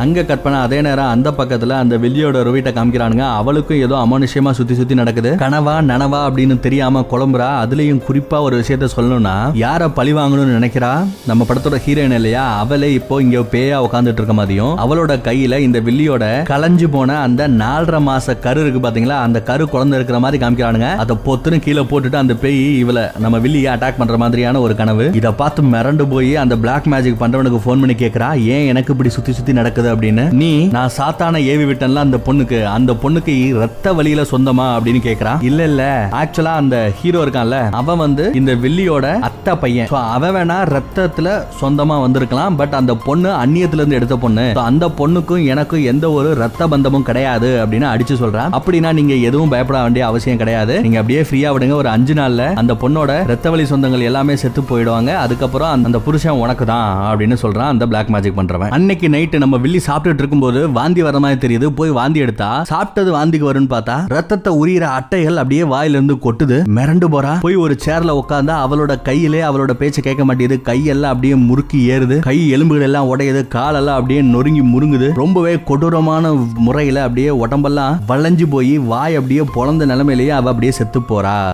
அங்க கட் பண்ண அதே நேரம் அந்த பக்கத்துல அந்த வில்லியோட ரோவிட்ட காமிக்கிறானுங்க. அவளுக்கும் ஏதோ அமானுஷ்யமா சுத்தி நடக்குது. கனவா நனவா அப்படின்னு தெரியாம குழம்புறா. அதுலயும் குறிப்பா ஒரு விஷயத்த சொல்லணும்னா, யார பழி வாங்கணும்னு நினைக்கிறா நம்ம படத்தோட ஹீரோயின் இல்லையா, அவளே இப்போ இங்க பேயா உட்காந்துட்டு இருக்க மாதிரியும், அவளோட கையில இந்த வில்லியோட கலைஞ்சு போன அந்த 4.5 மாச கரு இருக்கு பாத்தீங்களா, அந்த கரு குழந்தை இருக்கிற மாதிரி காமிக்கிறானுங்க. அதை பொத்துன்னு கீழே போட்டுட்டு அந்த பேய் இவளை நம்ம வில்லியை அட்டாக் பண்ற மாதிரியான ஒரு கனவு. இதை பார்த்து மிரண்டு போய் அந்த பிளாக் மேஜிக் பண்றவனுக்கு போன் பண்ணி கேட்கிறா, ஏன் எனக்கு இப்படி சுத்தி நடக்குது அப்படின்னு. நீ நான் சாத்தான ஏவி விட்டேன்ல அந்த பொண்ணுக்கு ரத்த வலியில சொந்தமா அப்படின்னு கேக்குறா. இல்ல ஆக்சுவலா அந்த ஹீரோ இருக்கான்ல, அவன் வந்து இந்த வில்லியோட அத்தை பையன். அவன் வேணா ரத்தத்துல சொந்தமா வந்திருக்கலாம், பட் அந்த பொண்ணு அந்நியத்துல இருந்து எடுத்த பொண்ணு. அந்த பொண்ணுக்கும் எனக்கும் எந்த ஒரு ரத்த பந்தமும் கிடையாது அப்படின்னு அடிச்சு சொல்றான். அப்படின்னா நீங்க எதுவும் பயப்பட வேண்டிய அவசியம் கிடையாது, நீங்க அப்படியே ஃப்ரீயா விடுங்க. ஒரு 5 நாள்ல அந்த பொண்ணோட ரத்த வலி சொந்தங்கள் எல்லாமே செத்து போயிடுவாங்க. அதுக்கப்புறம் அந்த புருஷன் உனக்கு தான் அப்படின்னு சொல்றான் அந்த பிளாக் மேஜிக் பண்றவன். அன்னைக்கு நைட்டு நம்ம வில்லி சாப்பிட்டுட்டு இருக்கும்போது வாந்தி வர மாதிரி தெரியுது. போய் வாந்தி எடுத்தா, சாப்பிட்டது வாந்திக்கு வரும்னு பார்த்தா ரத்தத்தை உரியிற அட்டைகள் அப்படியே வாயிலிருந்து கொட்டுது. மிரண்டு போறா. போய் ஒரு சேர்ல உட்கார்ந்தா அவளோட கையிலே அவளோட பேச்ச கேட்க மாட்டேது. கையெல்லாம் அப்படியே முறுக்கி ஏறுது. கை எலும்புகள் எல்லாம் உடையுது. காலெல்லாம் அப்படியே நொறுங்கி முருங்குது. ரொம்பவே கொடூரமான முறையில அப்படியே உடம்பெல்லாம் வளைஞ்சு போய் வாய் அப்படியே பொழந்த நிலைமையிலேயே அவ அப்படியே செத்து போறா.